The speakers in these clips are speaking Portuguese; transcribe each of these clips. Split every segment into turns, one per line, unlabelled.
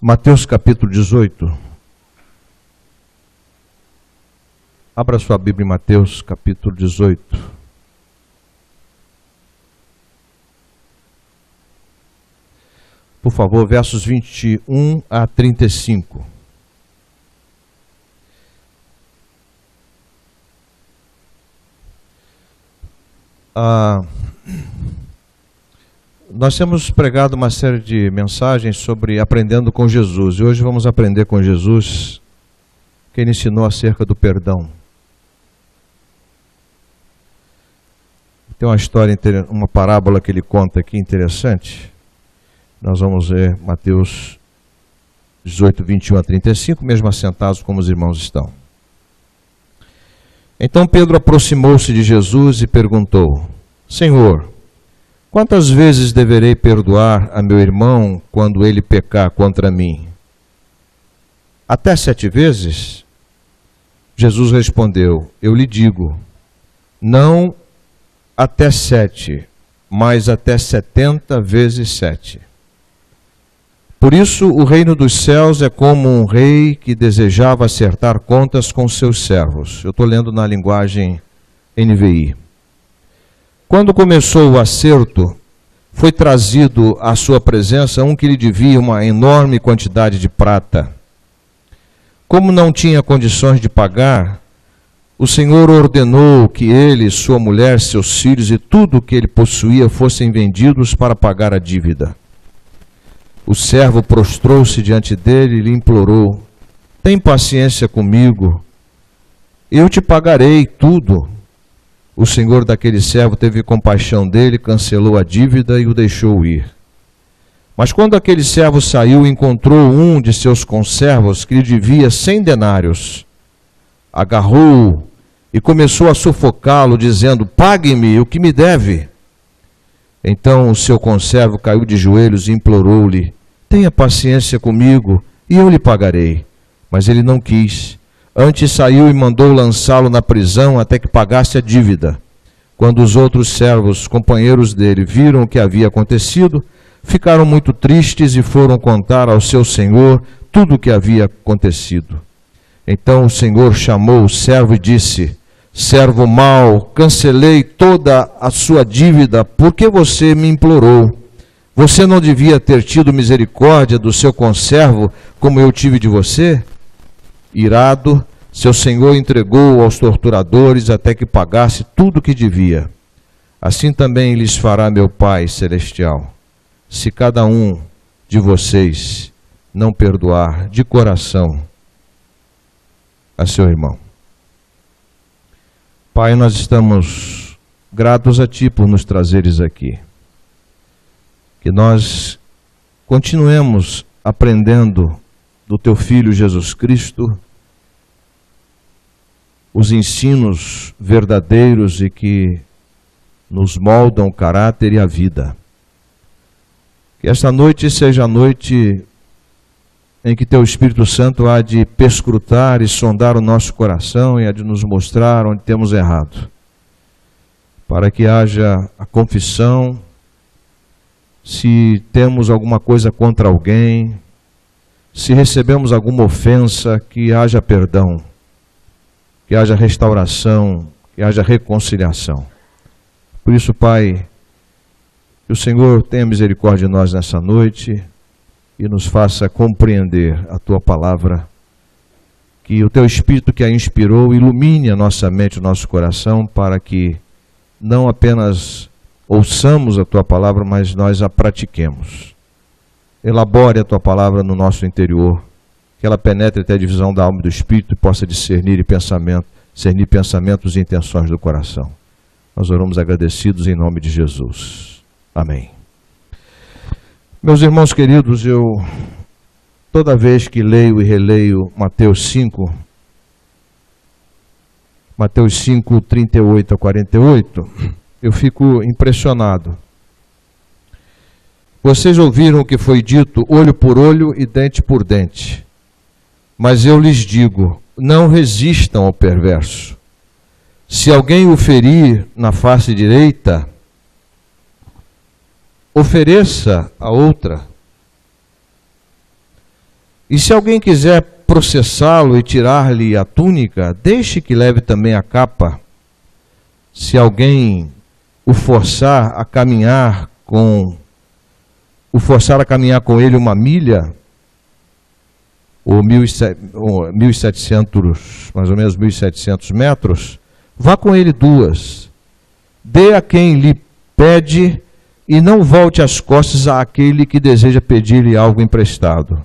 Mateus capítulo 18. Abra sua Bíblia em Mateus capítulo 18. Por favor, versos 21 a 35. Nós temos pregado uma série de mensagens sobre aprendendo com Jesus. E hoje vamos aprender com Jesus, que ele ensinou acerca do perdão. Tem uma história, uma parábola que ele conta aqui interessante. Nós vamos ler Mateus 18, 21 a 35, mesmo assentados como os irmãos estão. Então Pedro aproximou-se de Jesus e perguntou: Senhor, quantas vezes deverei perdoar a meu irmão quando ele pecar contra mim? Até 7 vezes? Jesus respondeu: Eu lhe digo, não até 7, mas até 70 vezes 7. Por isso, o reino dos céus é como um rei que desejava acertar contas com seus servos. Eu estou lendo na linguagem NVI. Quando começou o acerto, foi trazido à sua presença um que lhe devia uma enorme quantidade de prata. Como não tinha condições de pagar, o Senhor ordenou que ele, sua mulher, seus filhos e tudo o que ele possuía fossem vendidos para pagar a dívida. O servo prostrou-se diante dele e lhe implorou: Tem paciência comigo, eu te pagarei tudo. O senhor daquele servo teve compaixão dele, cancelou a dívida e o deixou ir. Mas quando aquele servo saiu, encontrou um de seus conservos que lhe devia 100 denários. Agarrou-o e começou a sufocá-lo, dizendo: Pague-me o que me deve. Então o seu conservo caiu de joelhos e implorou-lhe: Tenha paciência comigo e eu lhe pagarei. Mas ele não quis. Antes saiu e mandou lançá-lo na prisão até que pagasse a dívida. Quando os outros servos, companheiros dele, viram o que havia acontecido, ficaram muito tristes e foram contar ao seu senhor tudo o que havia acontecido. Então o senhor chamou o servo e disse: Servo mau, cancelei toda a sua dívida, porque você me implorou. Você não devia ter tido misericórdia do seu conservo, como eu tive de você? Irado, seu senhor entregou-o aos torturadores até que pagasse tudo o que devia. Assim também lhes fará meu Pai celestial, se cada um de vocês não perdoar de coração a seu irmão. Pai, nós estamos gratos a Ti por nos trazeres aqui. Que nós continuemos aprendendo do Teu Filho Jesus Cristo os ensinos verdadeiros e que nos moldam o caráter e a vida. Que esta noite seja a noite em que Teu Espírito Santo há de perscrutar e sondar o nosso coração e há de nos mostrar onde temos errado, para que haja a confissão. Se temos alguma coisa contra alguém, se recebemos alguma ofensa, que haja perdão, que haja restauração, que haja reconciliação. Por isso, Pai, que o Senhor tenha misericórdia de nós nessa noite e nos faça compreender a Tua palavra, que o Teu Espírito que a inspirou ilumine a nossa mente, o nosso coração, para que não apenas ouçamos a Tua palavra, mas nós a pratiquemos. Elabore a Tua palavra no nosso interior, que ela penetre até a divisão da alma e do Espírito e possa discernir pensamentos e intenções do coração. Nós oramos agradecidos em nome de Jesus. Amém. Meus irmãos queridos, toda vez que leio e releio Mateus 5, 38 a 48, eu fico impressionado. Vocês ouviram o que foi dito, olho por olho e dente por dente. Mas eu lhes digo, não resistam ao perverso. Se alguém o ferir na face direita, ofereça a outra. E se alguém quiser processá-lo e tirar-lhe a túnica, deixe que leve também a capa. Se alguém o forçar a caminhar com ele 1 milha, ou 1.700, mais ou menos 1.700 metros, vá com ele 2. Dê a quem lhe pede e não volte as costas àquele que deseja pedir-lhe algo emprestado.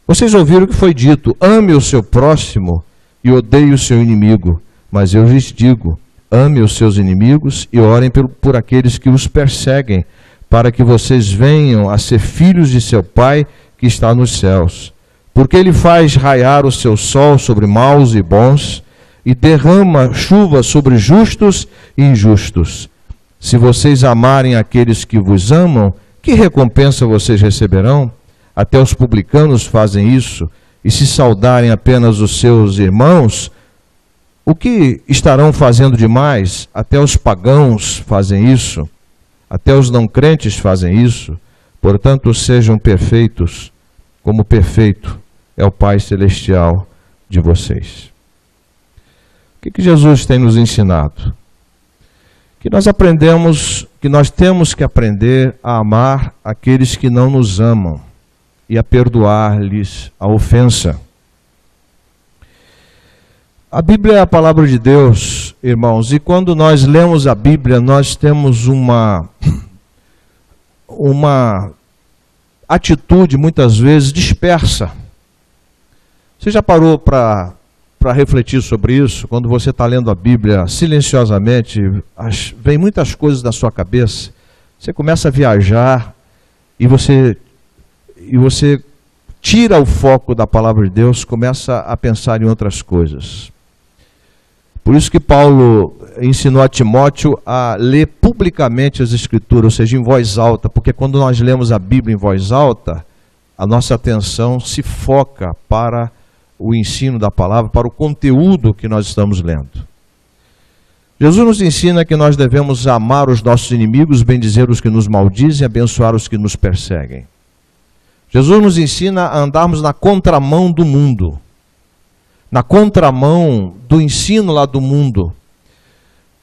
Vocês ouviram o que foi dito: ame o seu próximo e odeie o seu inimigo. Mas eu lhes digo: ame os seus inimigos e orem por aqueles que os perseguem, para que vocês venham a ser filhos de seu Pai que está nos céus. Porque ele faz raiar o seu sol sobre maus e bons, e derrama chuva sobre justos e injustos. Se vocês amarem aqueles que vos amam, que recompensa vocês receberão? Até os publicanos fazem isso. E se saudarem apenas os seus irmãos, o que estarão fazendo demais? Até os pagãos fazem isso. Até os não crentes fazem isso. Portanto, sejam perfeitos, como perfeito é o Pai Celestial de vocês. O que Jesus tem nos ensinado? Que nós aprendemos, que nós temos que aprender a amar aqueles que não nos amam e a perdoar-lhes a ofensa. A Bíblia é a palavra de Deus, irmãos, e quando nós lemos a Bíblia, nós temos uma atitude muitas vezes dispersa. Você já parou para refletir sobre isso? Quando você está lendo a Bíblia silenciosamente, vem muitas coisas na sua cabeça, você começa a viajar e você tira o foco da palavra de Deus, começa a pensar em outras coisas. Por isso que Paulo ensinou a Timóteo a ler publicamente as Escrituras, ou seja, em voz alta, porque quando nós lemos a Bíblia em voz alta, a nossa atenção se foca para o ensino da palavra, para o conteúdo que nós estamos lendo. Jesus nos ensina que nós devemos amar os nossos inimigos, bendizer os que nos maldizem e abençoar os que nos perseguem. Jesus nos ensina a andarmos na contramão do mundo, na contramão do ensino lá do mundo,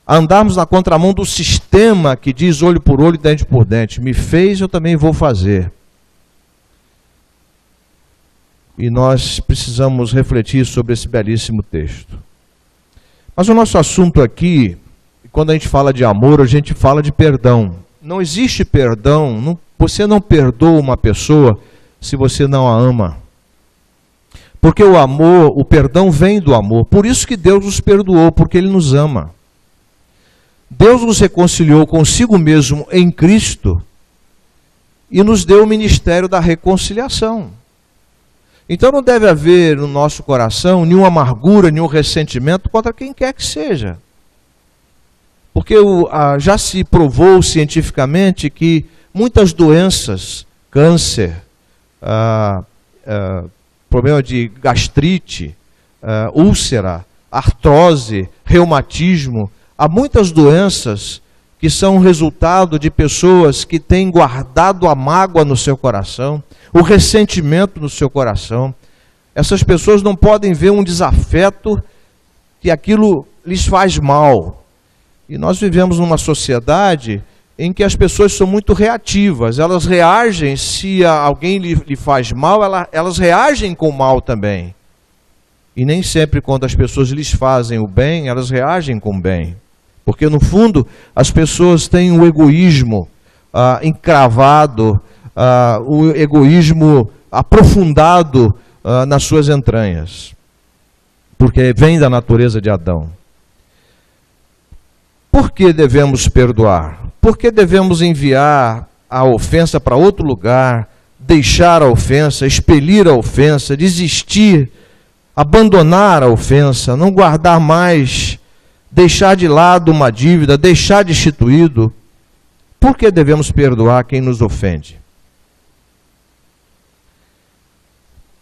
a andarmos na contramão do sistema que diz olho por olho e dente por dente. Me fez, eu também vou fazer. E nós precisamos refletir sobre esse belíssimo texto. Mas o nosso assunto aqui, quando a gente fala de amor, a gente fala de perdão. Não existe perdão, você não perdoa uma pessoa se você não a ama. Porque o amor, o perdão vem do amor. Por isso que Deus nos perdoou, porque Ele nos ama. Deus nos reconciliou consigo mesmo em Cristo e nos deu o ministério da reconciliação. Então não deve haver no nosso coração nenhuma amargura, nenhum ressentimento contra quem quer que seja. Porque já se provou cientificamente que muitas doenças, câncer, problema de gastrite, úlcera, artrose, reumatismo, há muitas doenças que são resultado de pessoas que têm guardado a mágoa no seu coração, o ressentimento no seu coração. Essas pessoas não podem ver um desafeto que aquilo lhes faz mal. E nós vivemos numa sociedade em que as pessoas são muito reativas. Elas reagem, se alguém lhe faz mal, elas reagem com mal também. E nem sempre quando as pessoas lhes fazem o bem, elas reagem com bem. Porque no fundo as pessoas têm o egoísmo encravado, o egoísmo aprofundado nas suas entranhas. Porque vem da natureza de Adão. Por que devemos perdoar? Por que devemos enviar a ofensa para outro lugar, deixar a ofensa, expelir a ofensa, desistir, abandonar a ofensa, não guardar mais, deixar de lado uma dívida, deixar destituído? Por que devemos perdoar quem nos ofende?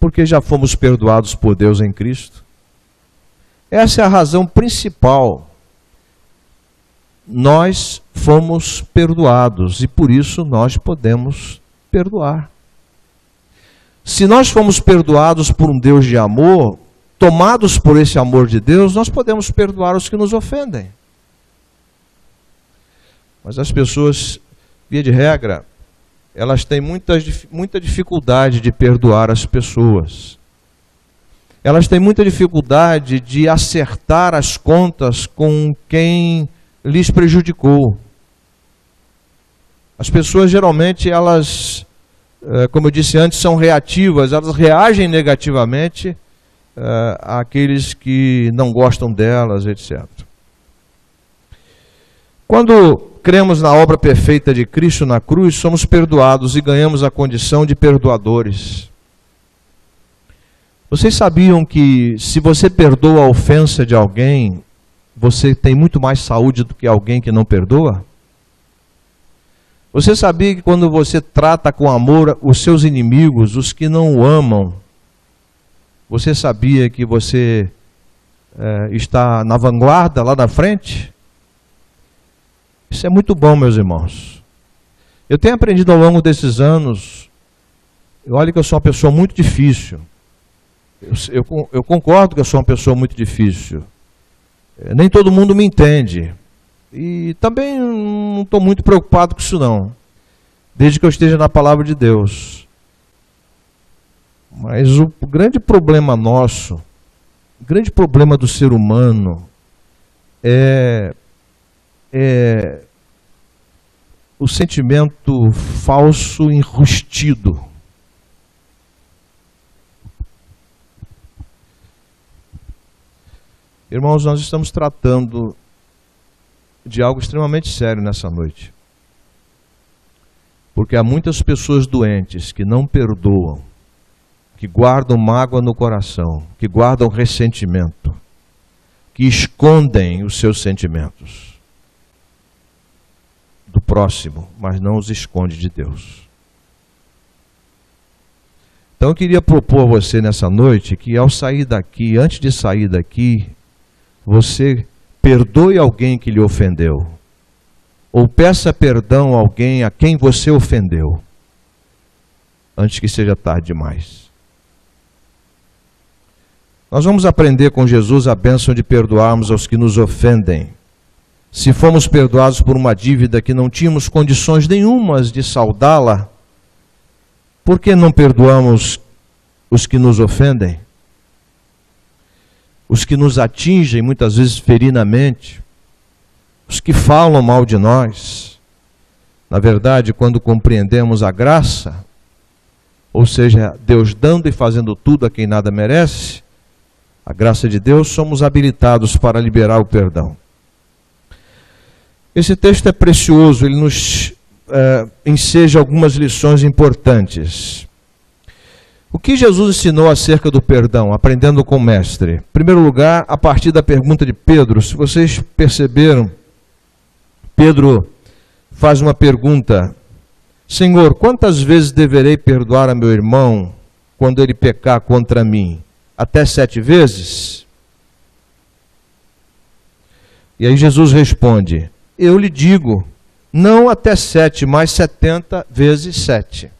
Porque já fomos perdoados por Deus em Cristo. Essa é a razão principal. nós fomos perdoados e por isso nós podemos perdoar. Se nós fomos perdoados por um Deus de amor, tomados por esse amor de Deus, nós podemos perdoar os que nos ofendem. Mas as pessoas, via de regra, elas têm muita dificuldade de perdoar as pessoas. Elas têm muita dificuldade de acertar as contas com quem lhes prejudicou. As pessoas geralmente, elas, como eu disse antes, são reativas, elas reagem negativamente àqueles que não gostam delas, etc. Quando cremos na obra perfeita de Cristo na cruz, somos perdoados e ganhamos a condição de perdoadores. Vocês sabiam que se você perdoa a ofensa de alguém, você tem muito mais saúde do que alguém que não perdoa? Você sabia que quando você trata com amor os seus inimigos, os que não o amam, você sabia que você está na vanguarda, lá na frente? Isso é muito bom, meus irmãos. Eu tenho aprendido ao longo desses anos, olha que eu sou uma pessoa muito difícil. Eu concordo que eu sou uma pessoa muito difícil. Nem todo mundo me entende. E também não estou muito preocupado com isso não. Desde que eu esteja na palavra de Deus. Mas o grande problema nosso, o grande problema do ser humano é o sentimento falso enrustido. Irmãos, nós estamos tratando de algo extremamente sério nessa noite. Porque há muitas pessoas doentes que não perdoam, que guardam mágoa no coração, que guardam ressentimento, que escondem os seus sentimentos do próximo, mas não os esconde de Deus. Então eu queria propor a você nessa noite que ao sair daqui, antes de sair daqui, você perdoe alguém que lhe ofendeu, ou peça perdão a alguém a quem você ofendeu, antes que seja tarde demais. Nós vamos aprender com Jesus a bênção de perdoarmos aos que nos ofendem. Se fomos perdoados por uma dívida que não tínhamos condições nenhumas de saldá-la, por que não perdoamos os que nos ofendem? Os que nos atingem, muitas vezes ferinamente, os que falam mal de nós. Na verdade, quando compreendemos a graça, ou seja, Deus dando e fazendo tudo a quem nada merece, a graça de Deus, somos habilitados para liberar o perdão. Esse texto é precioso, ele nos enseja algumas lições importantes. O que Jesus ensinou acerca do perdão, aprendendo com o mestre? Em primeiro lugar, a partir da pergunta de Pedro, se vocês perceberam, Pedro faz uma pergunta: Senhor, quantas vezes deverei perdoar a meu irmão quando ele pecar contra mim? Até 7 vezes? E aí Jesus responde: eu lhe digo, não até 7, mas 70 vezes 7.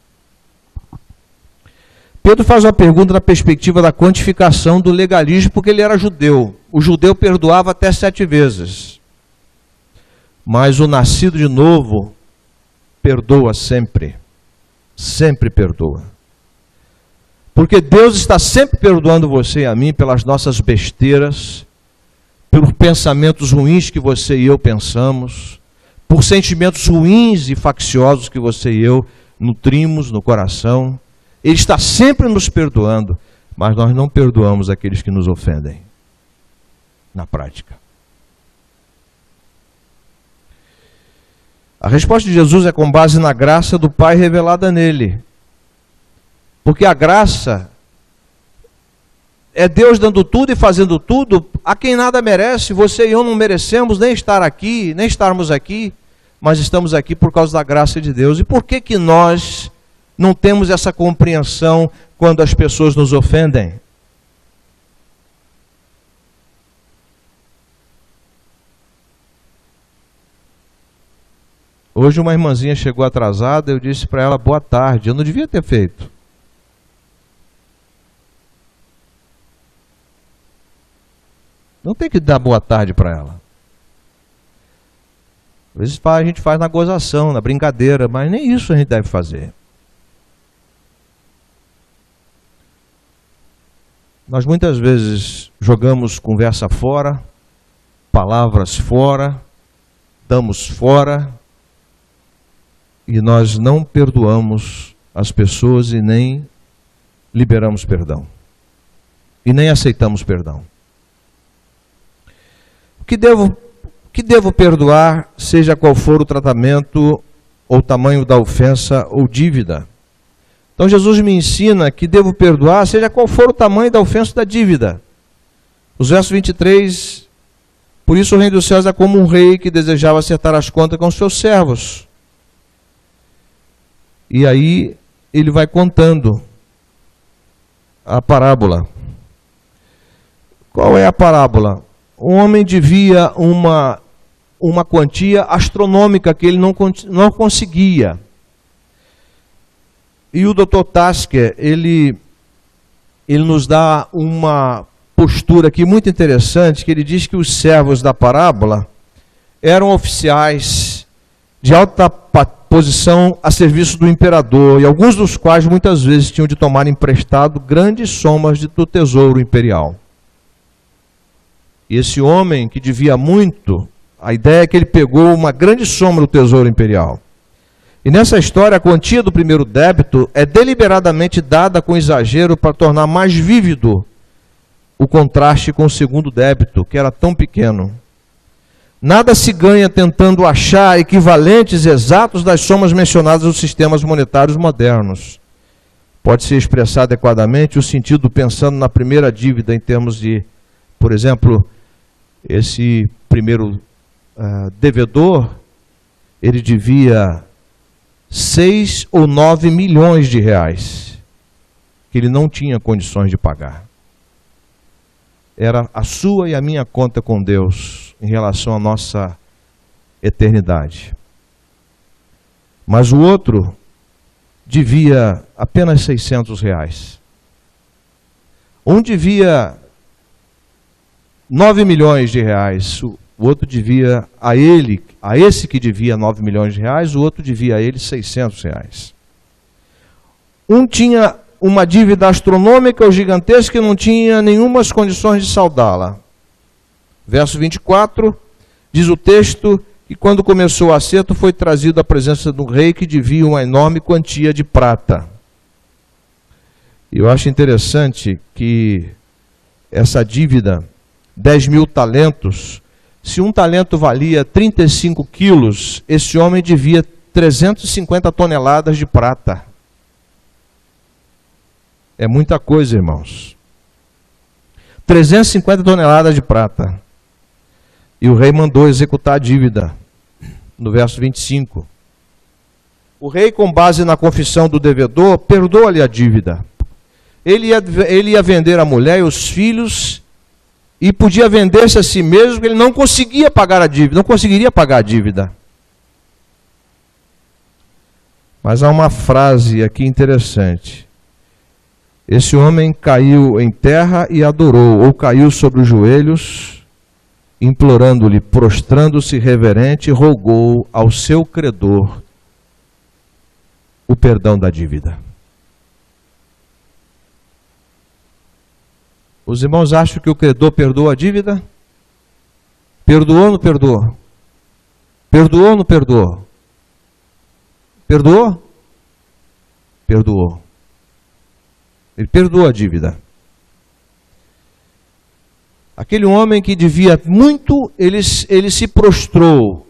Pedro faz uma pergunta na perspectiva da quantificação do legalismo, porque ele era judeu. O judeu perdoava até 7 vezes. Mas o nascido de novo perdoa sempre. Sempre perdoa. Porque Deus está sempre perdoando você e a mim pelas nossas besteiras, pelos pensamentos ruins que você e eu pensamos, por sentimentos ruins e facciosos que você e eu nutrimos no coração. Ele está sempre nos perdoando, mas nós não perdoamos aqueles que nos ofendem, na prática. A resposta de Jesus é com base na graça do Pai revelada nele. Porque a graça é Deus dando tudo e fazendo tudo a quem nada merece. Você e eu não merecemos nem estar aqui, nem estarmos aqui, mas estamos aqui por causa da graça de Deus. E por que que nós não temos essa compreensão quando as pessoas nos ofendem? Hoje uma irmãzinha chegou atrasada, eu disse para ela boa tarde. Eu não devia ter feito. Não tem que dar boa tarde para ela. Às vezes a gente faz na gozação, na brincadeira, mas nem isso a gente deve fazer. Nós muitas vezes jogamos conversa fora, palavras fora, damos fora, e nós não perdoamos as pessoas e nem liberamos perdão. E nem aceitamos perdão. O que devo perdoar, seja qual for o tratamento, ou tamanho da ofensa ou dívida. Então Jesus me ensina que devo perdoar, seja qual for o tamanho da ofensa ou da dívida. Os versos 23, por isso o reino dos céus é como um rei que desejava acertar as contas com os seus servos. E aí ele vai contando a parábola. Qual é a parábola? Um homem devia uma quantia astronômica que ele não conseguia. E o Dr. Tasker, ele nos dá uma postura aqui muito interessante, que ele diz que os servos da parábola eram oficiais de alta posição a serviço do imperador, e alguns dos quais muitas vezes tinham de tomar emprestado grandes somas do tesouro imperial. E esse homem que devia muito, a ideia é que ele pegou uma grande soma do tesouro imperial. E nessa história, a quantia do primeiro débito é deliberadamente dada com exagero para tornar mais vívido o contraste com o segundo débito, que era tão pequeno. Nada se ganha tentando achar equivalentes exatos das somas mencionadas nos sistemas monetários modernos. Pode-se expressar adequadamente o sentido pensando na primeira dívida em termos de, por exemplo, esse primeiro devedor, ele devia 6 ou 9 milhões de reais, que ele não tinha condições de pagar. Era a sua e a minha conta com Deus em relação à nossa eternidade. Mas o outro devia apenas 600 reais. Um devia 9 milhões de reais, o outro devia a esse que devia 9 milhões de reais, o outro devia a ele 600 reais. Um tinha uma dívida astronômica ou gigantesca e não tinha nenhumas condições de saldá-la. Verso 24, diz o texto que quando começou o acerto foi trazido à presença do rei que devia uma enorme quantia de prata. E eu acho interessante que essa dívida, 10 mil talentos, se um talento valia 35 quilos, esse homem devia 350 toneladas de prata. É muita coisa, irmãos. 350 toneladas de prata. E o rei mandou executar a dívida, no verso 25. O rei, com base na confissão do devedor, perdoa-lhe a dívida. Ele ia vender a mulher e os filhos, e podia vender-se a si mesmo, porque ele não conseguia pagar a dívida, não conseguiria pagar a dívida. Mas há uma frase aqui interessante. Esse homem caiu em terra e adorou, ou caiu sobre os joelhos, implorando-lhe, prostrando-se reverente, rogou ao seu credor o perdão da dívida. Os irmãos acham que o credor perdoa a dívida? Perdoou ou não perdoou? Perdoou ou não perdoou? Perdoou? Perdoou. Ele perdoou a dívida. Aquele homem que devia muito, ele se prostrou.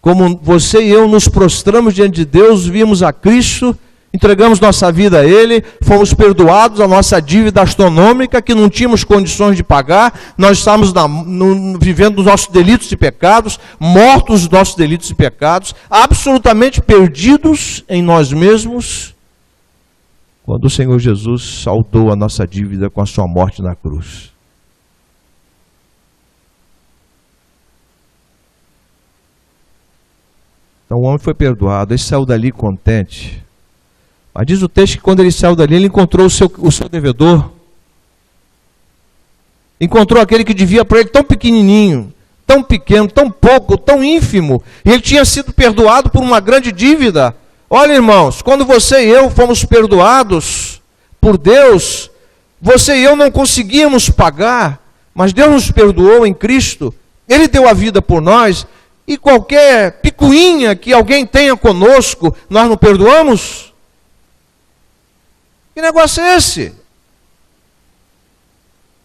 Como você e eu nos prostramos diante de Deus, vimos a Cristo, entregamos nossa vida a Ele, fomos perdoados a nossa dívida astronômica que não tínhamos condições de pagar, nós estávamos vivendo os nossos delitos e pecados, mortos dos nossos delitos e pecados, absolutamente perdidos em nós mesmos, quando o Senhor Jesus saldou a nossa dívida com a sua morte na cruz. Então o homem foi perdoado, ele saiu dali contente. Mas diz o texto que quando ele saiu dali, ele encontrou o seu devedor. Encontrou aquele que devia para ele tão pequenininho, tão pequeno, tão pouco, tão ínfimo. E ele tinha sido perdoado por uma grande dívida. Olha, irmãos, quando você e eu fomos perdoados por Deus, você e eu não conseguíamos pagar, mas Deus nos perdoou em Cristo. Ele deu a vida por nós. E qualquer picuinha que alguém tenha conosco, nós não perdoamos? Que negócio é esse?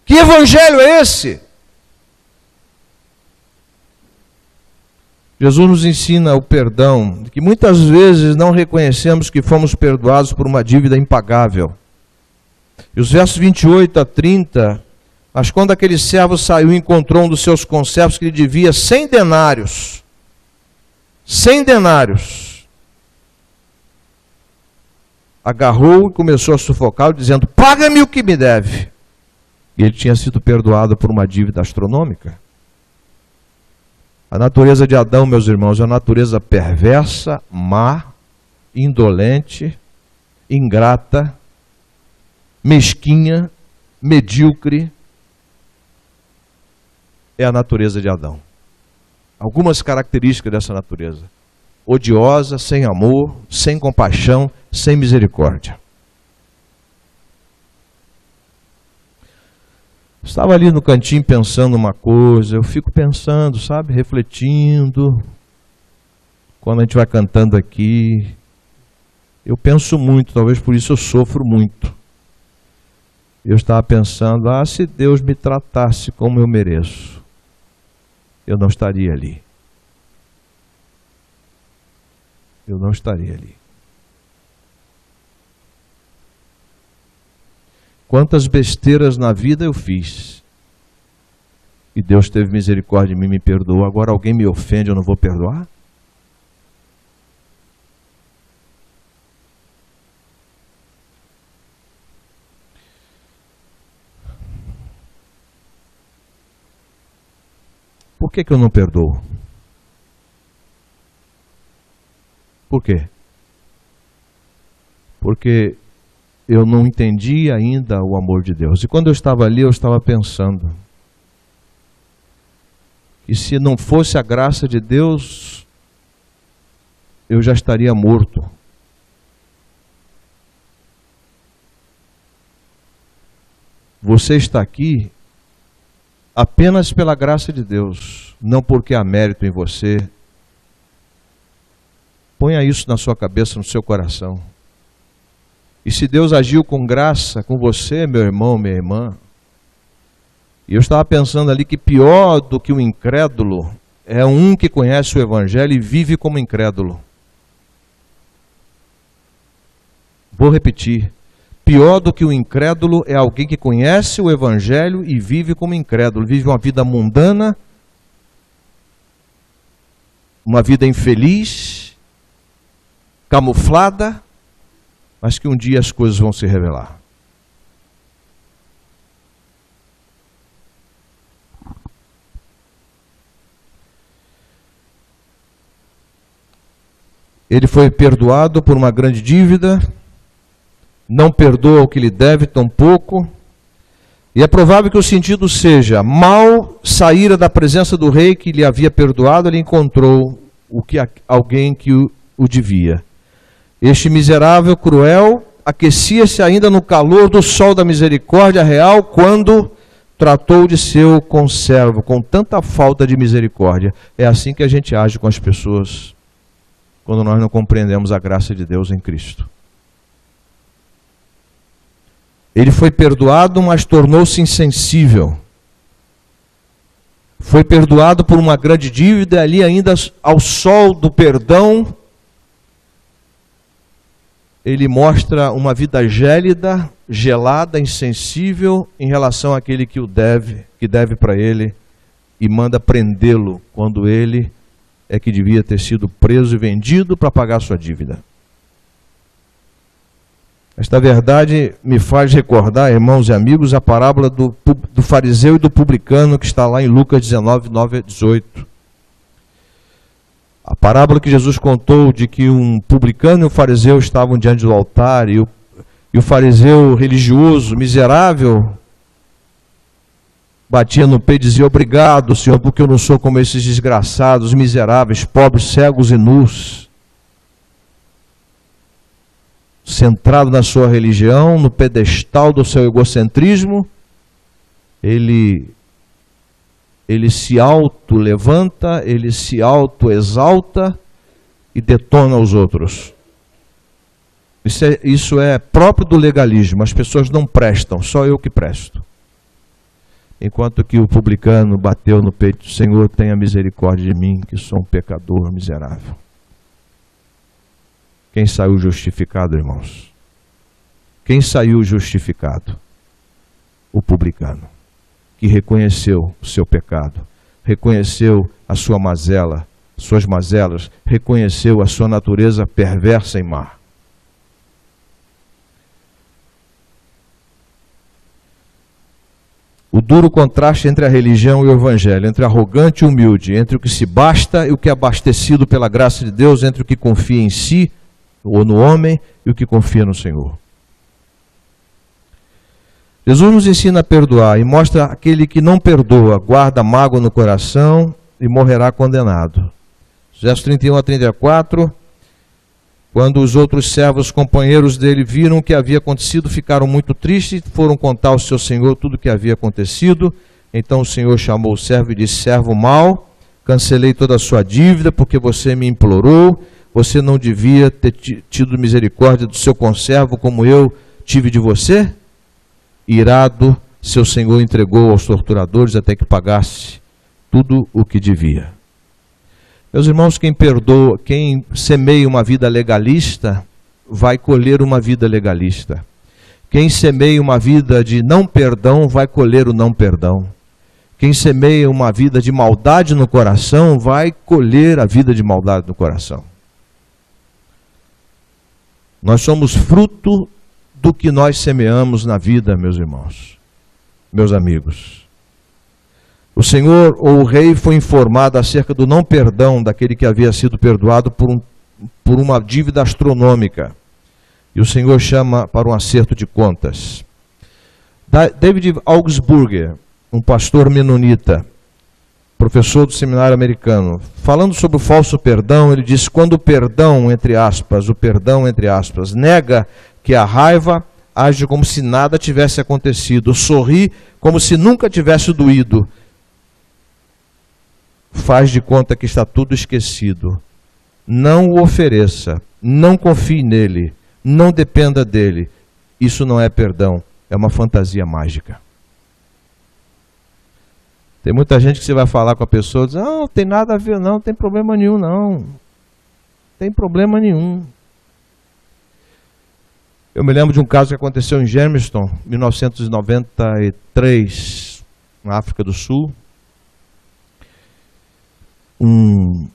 Que evangelho é esse? Jesus nos ensina o perdão, que muitas vezes não reconhecemos que fomos perdoados por uma dívida impagável. E os versos 28 a 30, mas quando aquele servo saiu e encontrou um dos seus conservos que lhe devia 100 denários, 100 denários, agarrou e começou a sufocá-lo, dizendo: paga-me o que me deve. E ele tinha sido perdoado por uma dívida astronômica. A natureza de Adão, meus irmãos, é uma natureza perversa, má, indolente, ingrata, mesquinha, medíocre. É a natureza de Adão. Algumas características dessa natureza: odiosa, sem amor, sem compaixão, sem misericórdia. Estava ali no cantinho pensando uma coisa, eu fico pensando, sabe, refletindo. Quando a gente vai cantando aqui, eu penso muito, talvez por isso eu sofro muito. Eu estava pensando, se Deus me tratasse como eu mereço, eu não estaria ali. Eu não estaria ali. Quantas besteiras na vida eu fiz. E Deus teve misericórdia de mim e me perdoou. Agora alguém me ofende, eu não vou perdoar? Por que eu não perdoo? Por quê? Porque eu não entendi ainda o amor de Deus. E quando eu estava ali, eu estava pensando que se não fosse a graça de Deus, eu já estaria morto. Você está aqui apenas pela graça de Deus, não porque há mérito em você. Ponha isso na sua cabeça, no seu coração. E se Deus agiu com graça com você, meu irmão, minha irmã, e eu estava pensando ali que pior do que o incrédulo é um que conhece o Evangelho e vive como incrédulo. Vou repetir. Pior do que o incrédulo é alguém que conhece o Evangelho e vive como incrédulo. Vive uma vida mundana, uma vida infeliz, camuflada, mas que um dia as coisas vão se revelar. Ele foi perdoado por uma grande dívida, não perdoa o que lhe deve tampouco, e é provável que o sentido seja: mal saíra da presença do rei que lhe havia perdoado, ele encontrou alguém que o devia. Este miserável, cruel, aquecia-se ainda no calor do sol da misericórdia real quando tratou de seu conservo, com tanta falta de misericórdia. É assim que a gente age com as pessoas, quando nós não compreendemos a graça de Deus em Cristo. Ele foi perdoado, mas tornou-se insensível. Foi perdoado por uma grande dívida, ali ainda ao sol do perdão, ele mostra uma vida gélida, gelada, insensível em relação àquele que deve para ele, e manda prendê-lo quando ele é que devia ter sido preso e vendido para pagar sua dívida. Esta verdade me faz recordar, irmãos e amigos, a parábola do fariseu e do publicano que está lá em Lucas 19, 9 a 18. A parábola que Jesus contou de que um publicano e um fariseu estavam diante do altar e o fariseu religioso, miserável, batia no peito e dizia: obrigado, Senhor, porque eu não sou como esses desgraçados, miseráveis, pobres, cegos e nus. Centrado na sua religião, no pedestal do seu egocentrismo, ele se auto-levanta, ele se auto-exalta e detona os outros. Isso é próprio do legalismo. As pessoas não prestam, só eu que presto. Enquanto que o publicano bateu no peito: Senhor, tenha misericórdia de mim, que sou um pecador miserável. Quem saiu justificado, irmãos? Quem saiu justificado? O publicano, que reconheceu o seu pecado, reconheceu a sua mazela, suas mazelas, reconheceu a sua natureza perversa e má. O duro contraste entre a religião e o evangelho, entre arrogante e humilde, entre o que se basta e o que é abastecido pela graça de Deus, entre o que confia em si ou no homem e o que confia no Senhor. Jesus nos ensina a perdoar e mostra aquele que não perdoa, guarda mágoa no coração e morrerá condenado. Versos 31 a 34, quando os outros servos, companheiros dele, viram o que havia acontecido, ficaram muito tristes e foram contar ao seu senhor tudo o que havia acontecido. Então o senhor chamou o servo e disse: servo mau, cancelei toda a sua dívida porque você me implorou. Você não devia ter tido misericórdia do seu conservo como eu tive de você? Irado, seu senhor entregou aos torturadores até que pagasse tudo o que devia. Meus irmãos, quem perdoa, quem semeia uma vida legalista, vai colher uma vida legalista. Quem semeia uma vida de não perdão, vai colher o não perdão. Quem semeia uma vida de maldade no coração, vai colher a vida de maldade no coração. Nós somos fruto do que nós semeamos na vida, meus irmãos, meus amigos. O Senhor ou o rei foi informado acerca do não perdão daquele que havia sido perdoado por uma dívida astronômica. E o Senhor chama para um acerto de contas. David Augsburger, um pastor menonita, professor do seminário americano, falando sobre o falso perdão, ele disse: quando o perdão, entre aspas, nega que a raiva age como se nada tivesse acontecido, sorri como se nunca tivesse doído, faz de conta que está tudo esquecido. Não o ofereça, não confie nele, não dependa dele. Isso não é perdão, é uma fantasia mágica. Tem muita gente que você vai falar com a pessoa e diz: não tem nada a ver não, tem problema nenhum não. Tem problema nenhum. Eu me lembro de um caso que aconteceu em Germiston, 1993, na África do Sul. Um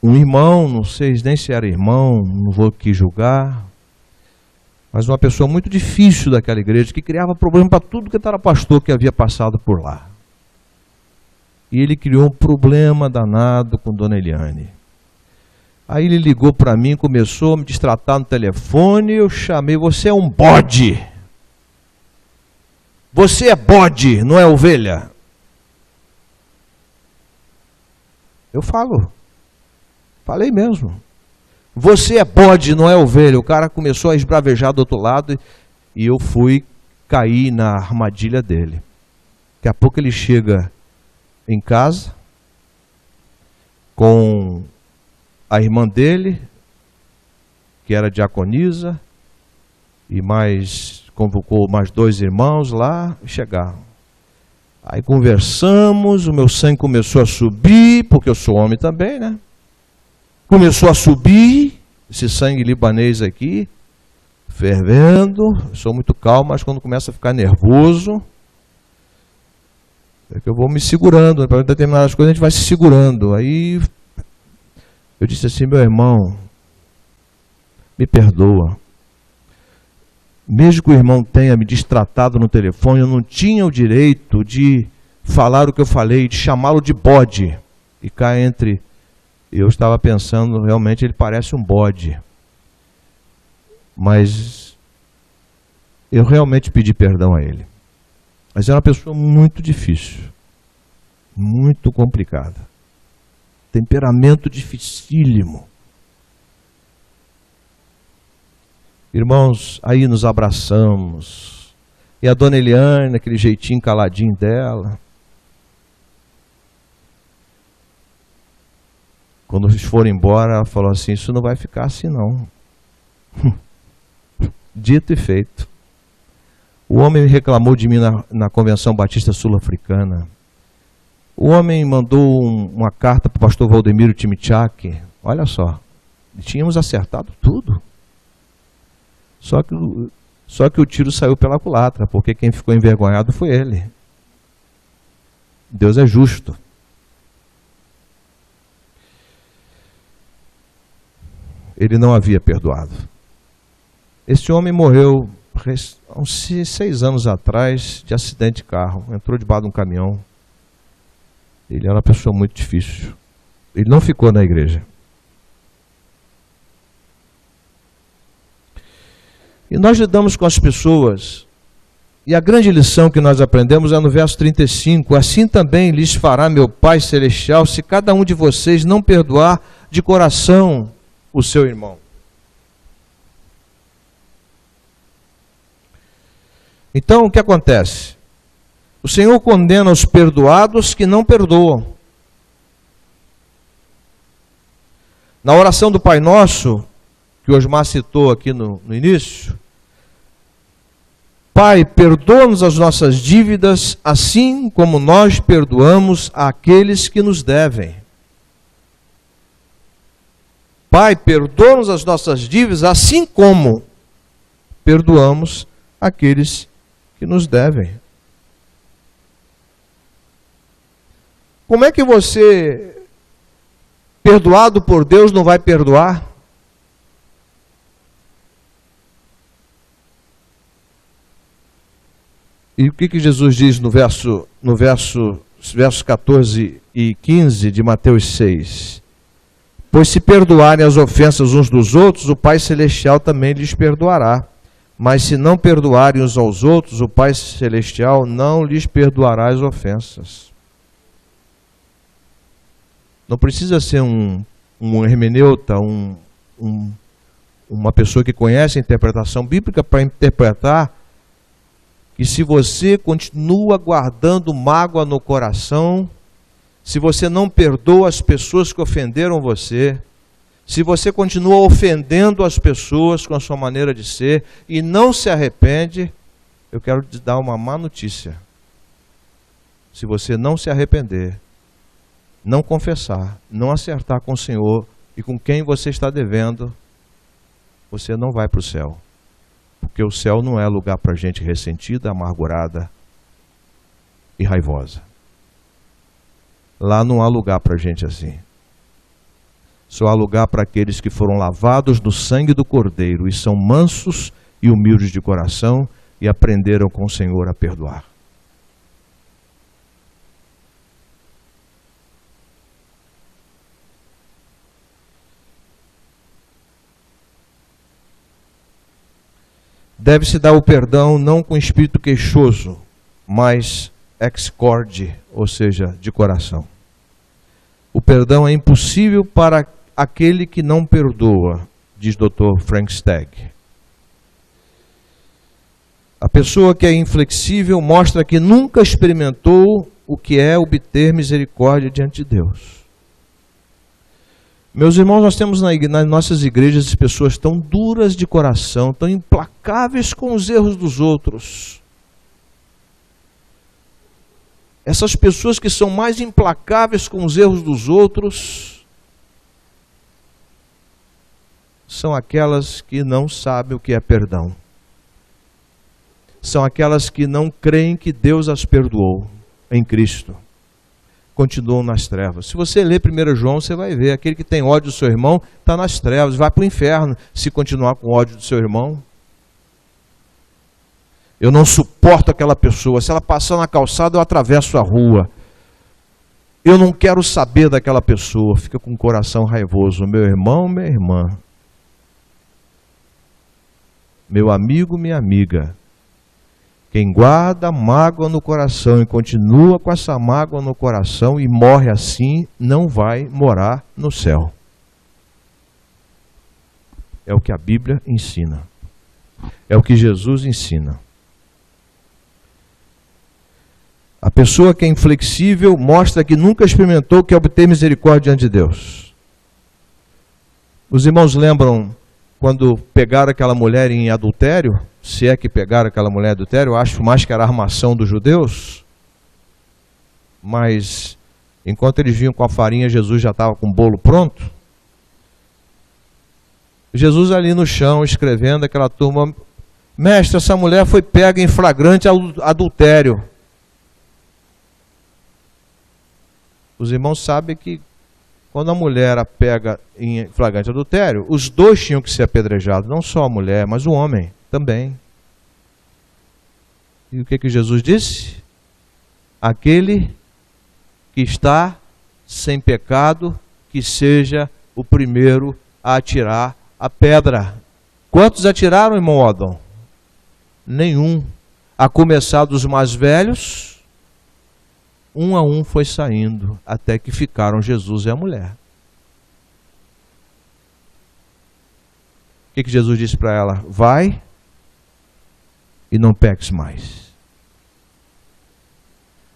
irmão, não sei nem se era irmão, não vou aqui julgar, mas uma pessoa muito difícil daquela igreja, que criava problema para tudo que era pastor que havia passado por lá. E ele criou um problema danado com Dona Eliane. Aí ele ligou para mim, começou a me destratar no telefone, eu chamei: você é um bode. Você é bode, não é ovelha. Eu falei mesmo. Você é bode, não é ovelha. O cara começou a esbravejar do outro lado e eu fui cair na armadilha dele. Daqui a pouco ele chega em casa com a irmã dele, que era diaconisa, e convocou mais 2 irmãos lá e chegaram. Aí conversamos, o meu sangue começou a subir, porque eu sou homem também, né? Começou a subir, esse sangue libanês aqui, fervendo. Eu sou muito calmo, mas quando começa a ficar nervoso, é que eu vou me segurando. Para determinadas coisas a gente vai se segurando. Aí eu disse assim: meu irmão, me perdoa. Mesmo que o irmão tenha me destratado no telefone, eu não tinha o direito de falar o que eu falei, de chamá-lo de bode. E cá entre Eu estava pensando, realmente ele parece um bode. Mas eu realmente pedi perdão a ele. Mas é uma pessoa muito difícil, muito complicada. Temperamento dificílimo. Irmãos, aí nos abraçamos. E a dona Eliane, aquele jeitinho caladinho dela. Quando eles foram embora, ela falou assim, isso não vai ficar assim não. Dito e feito. O homem reclamou de mim na Convenção Batista Sul-Africana. O homem mandou uma carta para o pastor Valdemiro Timichak. Olha só, tínhamos acertado tudo. Só que o tiro saiu pela culatra, porque quem ficou envergonhado foi ele. Deus é justo. Ele não havia perdoado. Esse homem morreu há uns 6 anos atrás de acidente de carro. Entrou debaixo de um caminhão. Ele era uma pessoa muito difícil. Ele não ficou na igreja. E nós lidamos com as pessoas. E a grande lição que nós aprendemos é no verso 35. Assim também lhes fará meu Pai Celestial, se cada um de vocês não perdoar de coração o seu irmão. Então, o que acontece? O Senhor condena os perdoados que não perdoam. Na oração do Pai Nosso, que o Osmar citou aqui no início, Pai, perdoa-nos as nossas dívidas, assim como nós perdoamos àqueles que nos devem. Pai, perdoa-nos as nossas dívidas, assim como perdoamos aqueles que nos devem. Como é que você, perdoado por Deus, não vai perdoar? E o que Jesus diz no versos 14 e 15 de Mateus 6? Pois se perdoarem as ofensas uns dos outros, o Pai Celestial também lhes perdoará. Mas se não perdoarem uns aos outros, o Pai Celestial não lhes perdoará as ofensas. Não precisa ser um hermeneuta, uma pessoa que conhece a interpretação bíblica para interpretar que se você continua guardando mágoa no coração, se você não perdoa as pessoas que ofenderam você, se você continua ofendendo as pessoas com a sua maneira de ser e não se arrepende, eu quero te dar uma má notícia. Se você não se arrepender, não confessar, não acertar com o Senhor e com quem você está devendo, você não vai para o céu. Porque o céu não é lugar para gente ressentida, amargurada e raivosa. Lá não há lugar para gente assim. Só há lugar para aqueles que foram lavados no sangue do Cordeiro e são mansos e humildes de coração e aprenderam com o Senhor a perdoar. Deve-se dar o perdão não com espírito queixoso, mas ex corde, ou seja, de coração. O perdão é impossível para aquele que não perdoa, diz Dr. Frank Stagg. A pessoa que é inflexível mostra que nunca experimentou o que é obter misericórdia diante de Deus. Meus irmãos, nós temos nas nossas igrejas pessoas tão duras de coração, tão implacáveis com os erros dos outros. Essas pessoas que são mais implacáveis com os erros dos outros são aquelas que não sabem o que é perdão. São aquelas que não creem que Deus as perdoou em Cristo. Continuam nas trevas. Se você ler 1 João, você vai ver, aquele que tem ódio do seu irmão está nas trevas, vai para o inferno se continuar com ódio do seu irmão. Eu não suporto aquela pessoa, se ela passar na calçada eu atravesso a rua. Eu não quero saber daquela pessoa, fica com o coração raivoso. Meu irmão, minha irmã, meu amigo, minha amiga, quem guarda mágoa no coração e continua com essa mágoa no coração e morre assim, não vai morar no céu. É o que a Bíblia ensina. É o que Jesus ensina. A pessoa que é inflexível mostra que nunca experimentou que obter misericórdia diante de Deus. Os irmãos lembram quando pegaram aquela mulher em adultério? Se é que pegaram aquela mulher em adultério, eu acho mais que era a armação dos judeus. Mas enquanto eles vinham com a farinha, Jesus já estava com o bolo pronto. Jesus ali no chão, escrevendo, aquela turma: mestre, essa mulher foi pega em flagrante adultério. Os irmãos sabem que quando a mulher a pega em flagrante adultério, os dois tinham que ser apedrejados, não só a mulher, mas o homem também. E o que Jesus disse? Aquele que está sem pecado, que seja o primeiro a atirar a pedra. Quantos atiraram, irmão Odon? Nenhum. A começar dos mais velhos, um a um foi saindo, até que ficaram Jesus e a mulher. O que Jesus disse para ela? Vai e não peques mais.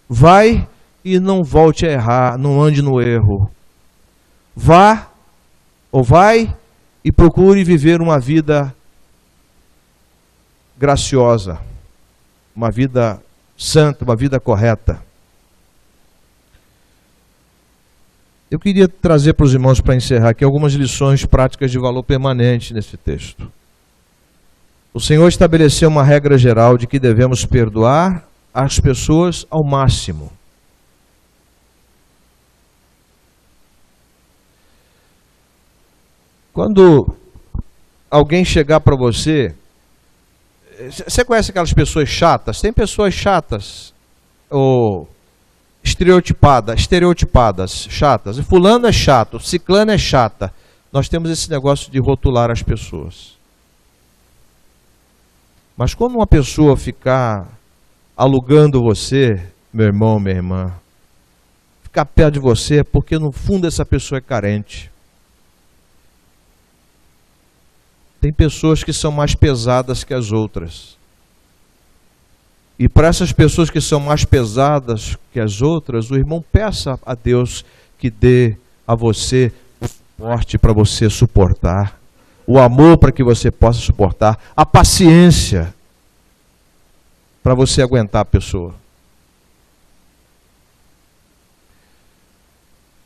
Vai e não volte a errar, não ande no erro. Vá ou vai e procure viver uma vida graciosa, uma vida santa, uma vida correta. Eu queria trazer para os irmãos, para encerrar aqui, algumas lições práticas de valor permanente nesse texto. O Senhor estabeleceu uma regra geral de que devemos perdoar as pessoas ao máximo. Quando alguém chegar para você, você conhece aquelas pessoas chatas? Tem pessoas chatas, ou estereotipadas, chatas. Fulano é chato, ciclano é chata. Nós temos esse negócio de rotular as pessoas. Mas quando uma pessoa ficar alugando você, meu irmão, minha irmã, ficar perto de você, é porque no fundo essa pessoa é carente. Tem pessoas que são mais pesadas que as outras. E para essas pessoas que são mais pesadas que as outras, o irmão peça a Deus que dê a você o suporte para você suportar, o amor para que você possa suportar, a paciência para você aguentar a pessoa.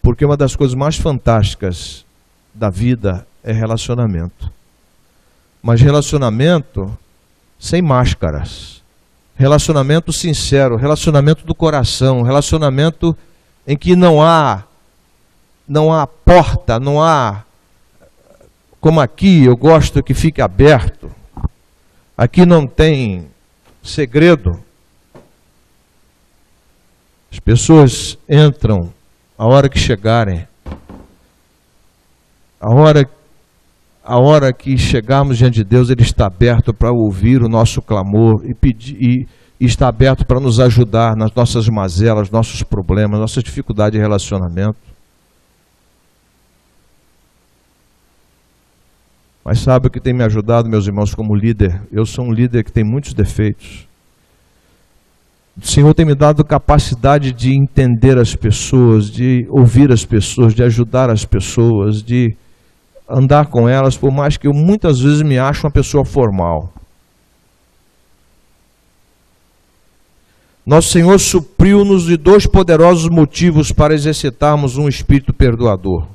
Porque uma das coisas mais fantásticas da vida é relacionamento. Mas relacionamento sem máscaras. Relacionamento sincero, relacionamento do coração, relacionamento em que não há porta, não há, como aqui, eu gosto que fique aberto. Aqui não tem segredo. As pessoas entram a hora que chegarem. A hora que chegarmos diante de Deus, Ele está aberto para ouvir o nosso clamor e está aberto para nos ajudar nas nossas mazelas, nossos problemas, nossas dificuldades de relacionamento. Mas sabe o que tem me ajudado, meus irmãos, como líder? Eu sou um líder que tem muitos defeitos. O Senhor tem me dado capacidade de entender as pessoas, de ouvir as pessoas, de ajudar as pessoas, de andar com elas, por mais que eu muitas vezes me ache uma pessoa formal. Nosso Senhor supriu-nos de dois poderosos motivos para exercitarmos um espírito perdoador.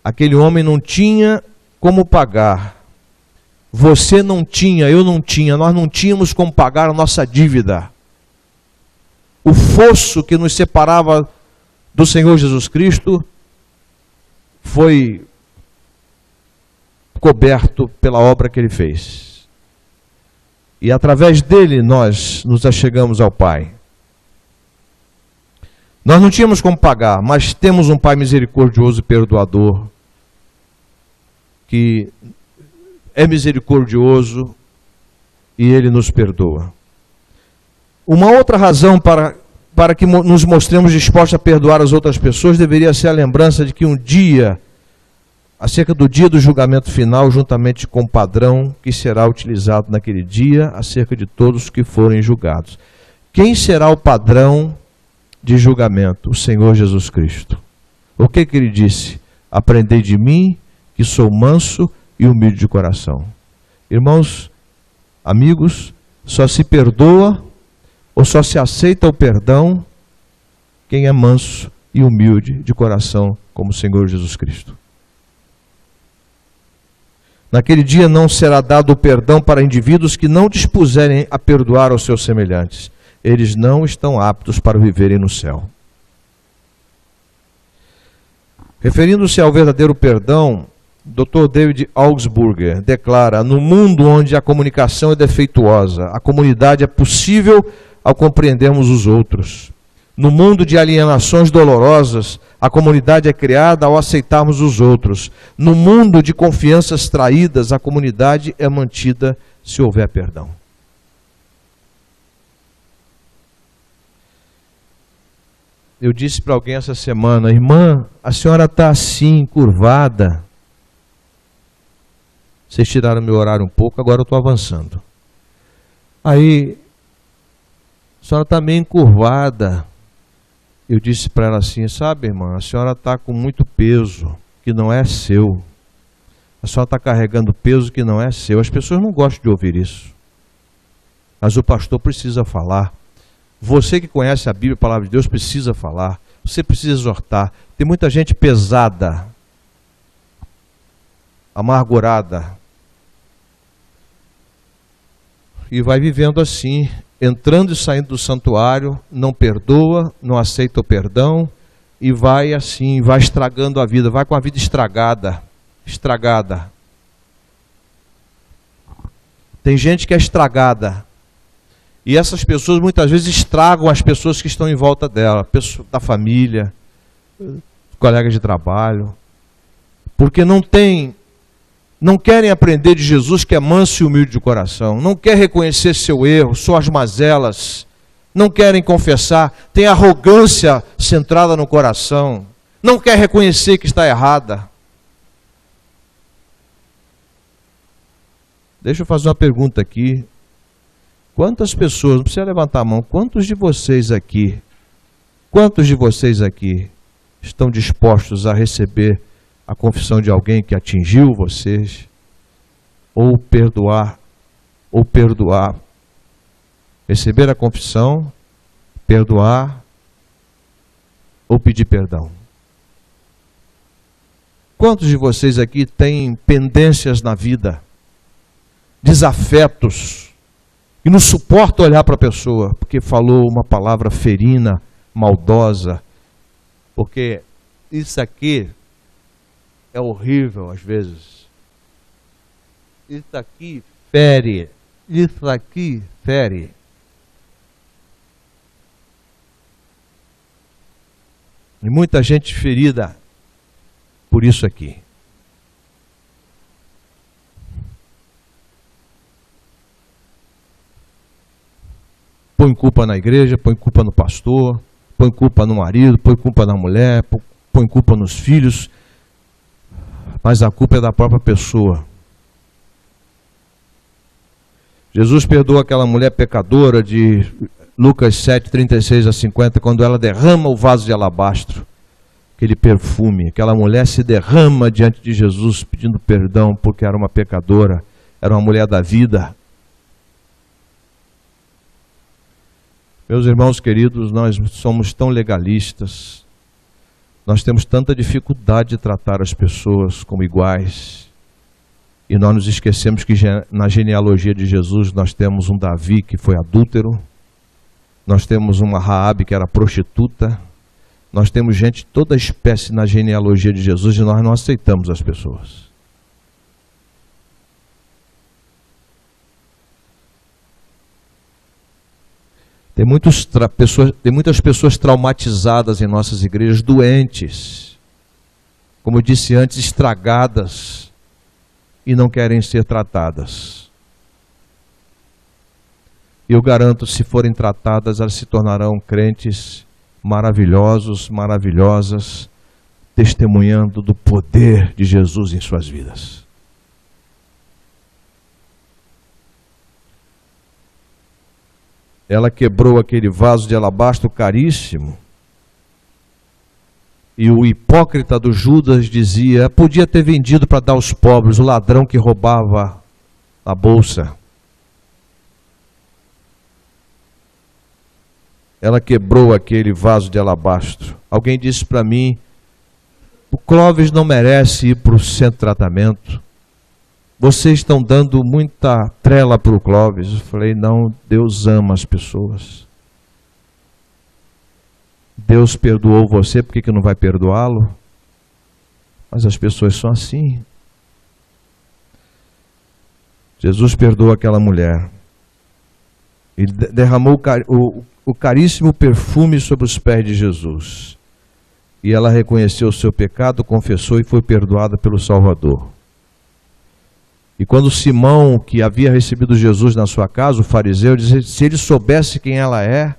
Aquele homem não tinha como pagar. Você não tinha, eu não tinha, nós não tínhamos como pagar a nossa dívida. O fosso que nos separava do Senhor Jesus Cristo foi coberto pela obra que Ele fez. E através dele nós nos achegamos ao Pai. Nós não tínhamos como pagar, mas temos um Pai misericordioso e perdoador, que é misericordioso e Ele nos perdoa. Uma outra razão para que nos mostremos dispostos a perdoar as outras pessoas deveria ser a lembrança de que um dia, acerca do dia do julgamento final, juntamente com o padrão que será utilizado naquele dia, acerca de todos que forem julgados. Quem será o padrão de julgamento? O Senhor Jesus Cristo. O que Ele disse? Aprendei de mim, que sou manso e humilde de coração. Irmãos, amigos, só se perdoa ou só se aceita o perdão quem é manso e humilde de coração, como o Senhor Jesus Cristo. Naquele dia não será dado o perdão para indivíduos que não dispuserem a perdoar aos seus semelhantes. Eles não estão aptos para viverem no céu. Referindo-se ao verdadeiro perdão, Dr. David Augsburger declara: no mundo onde a comunicação é defeituosa, a comunidade é possível ao compreendermos os outros. No mundo de alienações dolorosas, a comunidade é criada ao aceitarmos os outros. No mundo de confianças traídas, a comunidade é mantida se houver perdão. Eu disse para alguém essa semana: irmã, a senhora está assim, curvada. Vocês tiraram meu horário um pouco, agora eu estou avançando. Aí, a senhora está meio encurvada. Eu disse para ela assim: sabe, irmã, a senhora está com muito peso que não é seu. A senhora está carregando peso que não é seu. As pessoas não gostam de ouvir isso, mas o pastor precisa falar. Você que conhece a Bíblia, a palavra de Deus, precisa falar. Você precisa exortar. Tem muita gente pesada, amargurada, e vai vivendo assim, entrando e saindo do santuário, não perdoa, não aceita o perdão, e vai assim, vai estragando a vida, vai com a vida estragada. Tem gente que é estragada, e essas pessoas muitas vezes estragam as pessoas que estão em volta dela, da família, colegas de trabalho, porque não querem aprender de Jesus, que é manso e humilde de coração, não quer reconhecer seu erro, suas mazelas, não querem confessar, tem arrogância centrada no coração, não quer reconhecer que está errada. Deixa eu fazer uma pergunta aqui. Quantas pessoas, não precisa levantar a mão, quantos de vocês aqui estão dispostos a receber a confissão de alguém que atingiu vocês, ou perdoar, receber a confissão, perdoar, ou pedir perdão? Quantos de vocês aqui têm pendências na vida, desafetos, e não suporta olhar para a pessoa, porque falou uma palavra ferina, maldosa, porque isso aqui é horrível às vezes. Isso aqui fere. Isso aqui fere. E muita gente ferida por isso aqui. Põe culpa na igreja, põe culpa no pastor, põe culpa no marido, põe culpa na mulher, põe culpa nos filhos, mas a culpa é da própria pessoa. Jesus perdoa aquela mulher pecadora de Lucas 7, 36 a 50, quando ela derrama o vaso de alabastro, aquele perfume. Aquela mulher se derrama diante de Jesus pedindo perdão porque era uma pecadora, era uma mulher da vida. Meus irmãos queridos, nós somos tão legalistas, nós temos tanta dificuldade de tratar as pessoas como iguais, e nós nos esquecemos que na genealogia de Jesus nós temos um Davi que foi adúltero, nós temos uma Raabe que era prostituta, nós temos gente de toda espécie na genealogia de Jesus e nós não aceitamos as pessoas. Tem muitas pessoas traumatizadas em nossas igrejas, doentes, como eu disse antes, estragadas e não querem ser tratadas. E eu garanto, se forem tratadas, elas se tornarão crentes maravilhosos, maravilhosas, testemunhando do poder de Jesus em suas vidas. Ela quebrou aquele vaso de alabastro caríssimo. E o hipócrita do Judas dizia, podia ter vendido para dar aos pobres, o ladrão que roubava a bolsa. Ela quebrou aquele vaso de alabastro. Alguém disse para mim, o Clóvis não merece ir para o centro de tratamento. Vocês estão dando muita trela para o Clóvis. Eu falei, não, Deus ama as pessoas. Deus perdoou você, por que não vai perdoá-lo? Mas as pessoas são assim. Jesus perdoou aquela mulher. Ele derramou o caríssimo perfume sobre os pés de Jesus. E ela reconheceu o seu pecado, confessou e foi perdoada pelo Salvador. E quando Simão, que havia recebido Jesus na sua casa, o fariseu, disse, se ele soubesse quem ela é,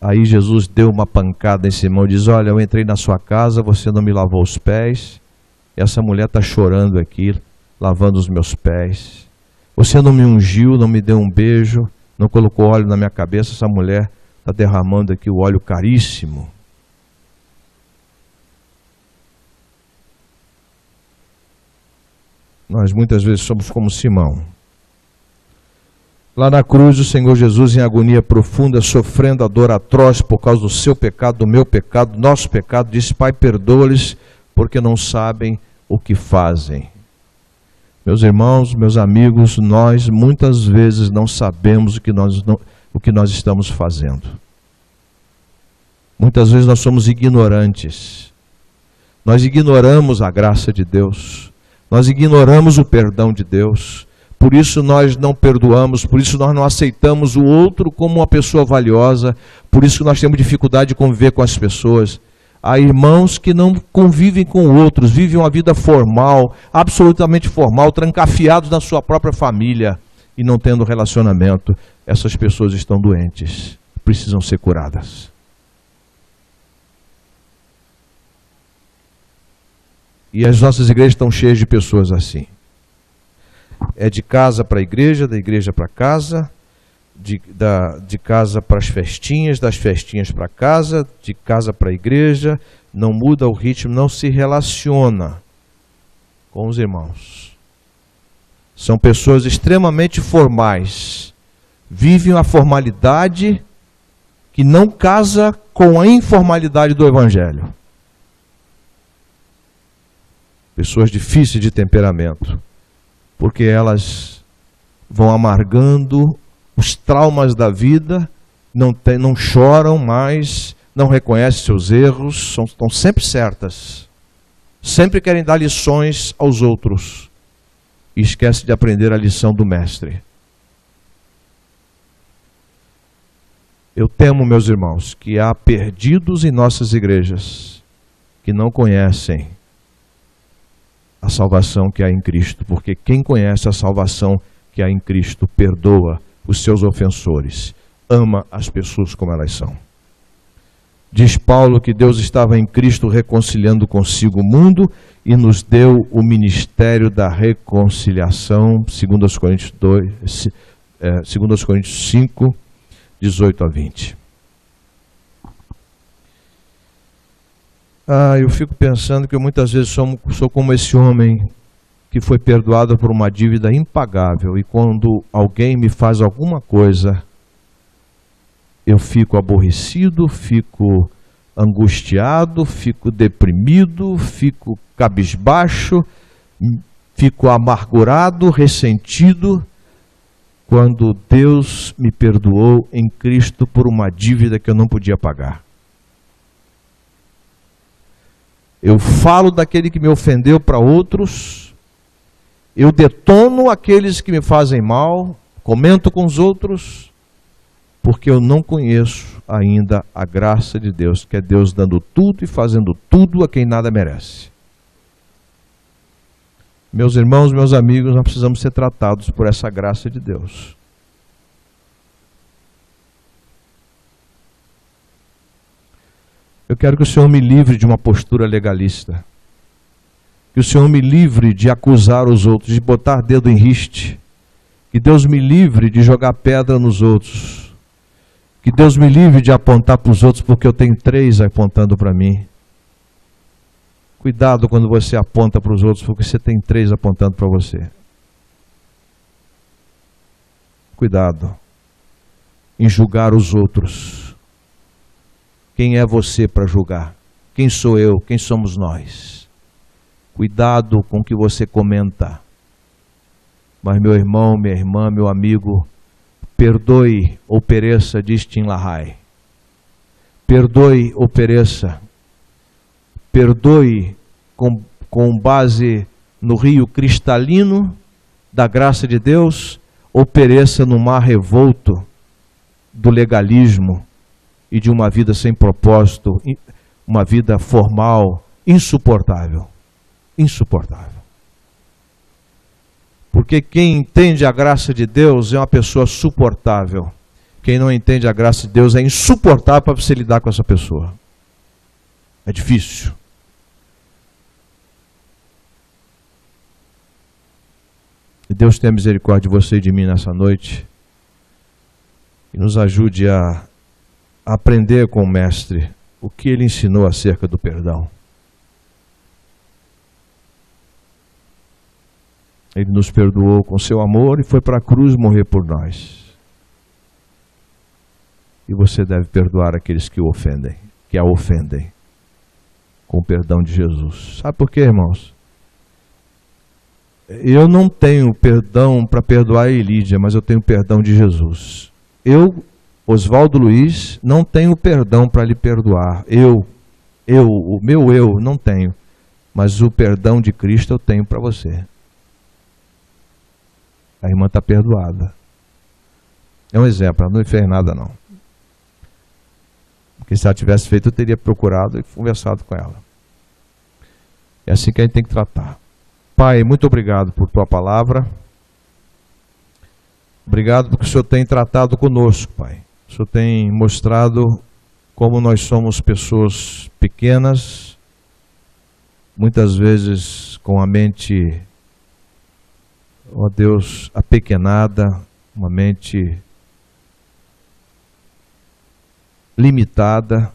aí Jesus deu uma pancada em Simão e diz, olha, eu entrei na sua casa, você não me lavou os pés, e essa mulher está chorando aqui, lavando os meus pés. Você não me ungiu, não me deu um beijo, não colocou óleo na minha cabeça, essa mulher está derramando aqui o óleo caríssimo. Nós muitas vezes somos como Simão. Lá na cruz, o Senhor Jesus, em agonia profunda, sofrendo a dor atroz por causa do seu pecado, do meu pecado, do nosso pecado, disse, Pai, perdoa-lhes, porque não sabem o que fazem. Meus irmãos, meus amigos, nós muitas vezes não sabemos o que nós estamos fazendo. Muitas vezes nós somos ignorantes. Nós ignoramos a graça de Deus. Nós ignoramos o perdão de Deus. Por isso nós não perdoamos, por isso nós não aceitamos o outro como uma pessoa valiosa, por isso nós temos dificuldade de conviver com as pessoas. Há irmãos que não convivem com outros, vivem uma vida formal, absolutamente formal, trancafiados na sua própria família e não tendo relacionamento. Essas pessoas estão doentes, precisam ser curadas. E as nossas igrejas estão cheias de pessoas assim. É de casa para a igreja, da igreja para casa, de casa para as festinhas, das festinhas para casa, de casa para a igreja, não muda o ritmo, não se relaciona com os irmãos. São pessoas extremamente formais, vivem a formalidade que não casa com a informalidade do Evangelho. Pessoas difíceis de temperamento, porque elas vão amargando os traumas da vida, não choram mais, não reconhecem seus erros, estão sempre certas, sempre querem dar lições aos outros e esquecem de aprender a lição do mestre. Eu temo, meus irmãos, que há perdidos em nossas igrejas que não conhecem a salvação que há em Cristo, porque quem conhece a salvação que há em Cristo perdoa os seus ofensores, ama as pessoas como elas são. Diz Paulo que Deus estava em Cristo reconciliando consigo o mundo e nos deu o ministério da reconciliação, 2 Coríntios 5, 18 a 20. Eu fico pensando que eu muitas vezes sou como esse homem que foi perdoado por uma dívida impagável e quando alguém me faz alguma coisa, eu fico aborrecido, fico angustiado, fico deprimido, fico cabisbaixo, fico amargurado, ressentido, quando Deus me perdoou em Cristo por uma dívida que eu não podia pagar. Eu falo daquele que me ofendeu para outros, eu detono aqueles que me fazem mal, comento com os outros, porque eu não conheço ainda a graça de Deus, que é Deus dando tudo e fazendo tudo a quem nada merece. Meus irmãos, meus amigos, nós precisamos ser tratados por essa graça de Deus. Eu quero que o Senhor me livre de uma postura legalista. Que o Senhor me livre de acusar os outros, de botar dedo em riste. Que Deus me livre de jogar pedra nos outros. Que Deus me livre de apontar para os outros porque eu tenho 3 apontando para mim. Cuidado quando você aponta para os outros porque você tem 3 apontando para você. Cuidado em julgar os outros. Quem é você para julgar? Quem sou eu? Quem somos nós? Cuidado com o que você comenta. Mas meu irmão, minha irmã, meu amigo, perdoe ou pereça, diz Tim LaHaye. Perdoe ou pereça. Perdoe com base no rio cristalino da graça de Deus, ou pereça no mar revolto do legalismo e de uma vida sem propósito, uma vida formal, insuportável. Insuportável. Porque quem entende a graça de Deus é uma pessoa suportável. Quem não entende a graça de Deus é insuportável para você lidar com essa pessoa. É difícil. Que Deus tenha misericórdia de você e de mim nessa noite. E nos ajude a aprender com o Mestre o que ele ensinou acerca do perdão. Ele nos perdoou com seu amor e foi para a cruz morrer por nós. E você deve perdoar aqueles que o ofendem, que a ofendem, com o perdão de Jesus. Sabe por quê, irmãos? Eu não tenho perdão para perdoar a Elídia, mas eu tenho perdão de Jesus. Eu, Oswaldo Luiz, não tenho perdão para lhe perdoar. O meu eu não tenho, mas o perdão de Cristo eu tenho para você. A irmã está perdoada. É um exemplo, ela não fez nada não. Porque se ela tivesse feito, eu teria procurado e conversado com ela. É assim que a gente tem que tratar. Pai, muito obrigado por tua palavra. Obrigado porque o Senhor tem tratado conosco, Pai. O Senhor tem mostrado como nós somos pessoas pequenas, muitas vezes com a mente, ó Deus, apequenada, uma mente limitada,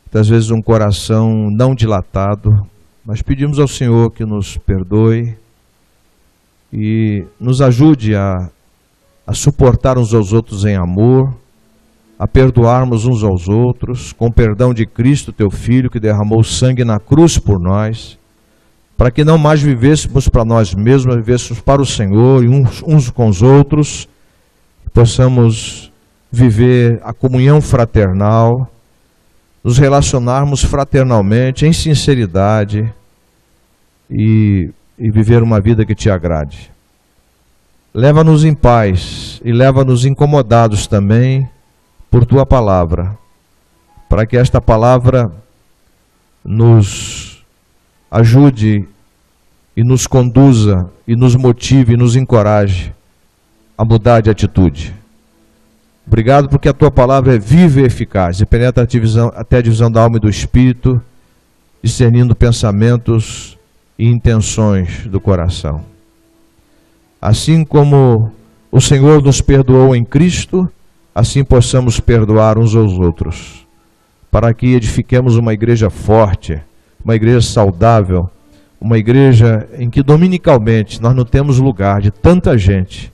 muitas vezes um coração não dilatado. Nós pedimos ao Senhor que nos perdoe e nos ajude a suportar uns aos outros em amor, a perdoarmos uns aos outros, com o perdão de Cristo, teu Filho, que derramou sangue na cruz por nós, para que não mais vivêssemos para nós mesmos, mas vivêssemos para o Senhor e uns com os outros, possamos viver a comunhão fraternal, nos relacionarmos fraternalmente, em sinceridade e viver uma vida que te agrade. Leva-nos em paz e leva-nos incomodados também por tua palavra, para que esta palavra nos ajude e nos conduza e nos motive e nos encoraje a mudar de atitude. Obrigado porque a tua palavra é viva e eficaz e penetra até a divisão da alma e do espírito, discernindo pensamentos e intenções do coração. Assim como o Senhor nos perdoou em Cristo, assim possamos perdoar uns aos outros, para que edifiquemos uma igreja forte, uma igreja saudável, uma igreja em que dominicalmente nós não temos lugar de tanta gente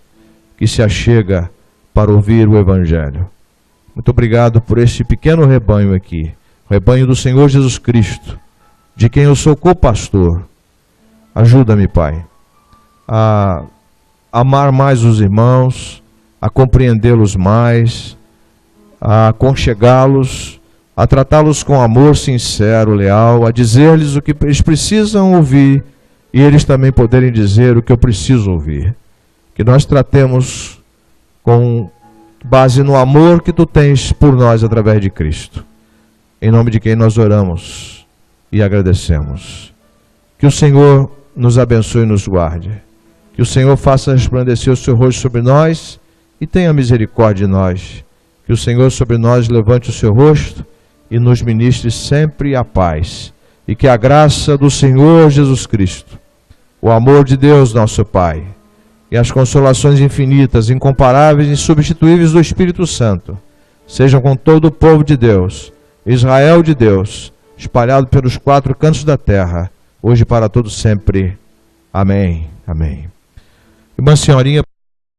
que se achega para ouvir o Evangelho. Muito obrigado por este pequeno rebanho aqui, o rebanho do Senhor Jesus Cristo, de quem eu sou co-pastor. Ajuda-me, Pai, a amar mais os irmãos, a compreendê-los mais, a aconchegá-los, a tratá-los com amor sincero, leal, a dizer-lhes o que eles precisam ouvir e eles também poderem dizer o que eu preciso ouvir. Que nós tratemos com base no amor que tu tens por nós através de Cristo. Em nome de quem nós oramos e agradecemos. Que o Senhor nos abençoe e nos guarde. Que o Senhor faça resplandecer o seu rosto sobre nós e tenha misericórdia de nós. Que o Senhor sobre nós levante o seu rosto e nos ministre sempre a paz. E que a graça do Senhor Jesus Cristo, o amor de Deus nosso Pai, e as consolações infinitas, incomparáveis e insubstituíveis do Espírito Santo, sejam com todo o povo de Deus, Israel de Deus, espalhado pelos 4 cantos da terra, hoje e para todo sempre. Amém. Amém. Irmã Senhorinha.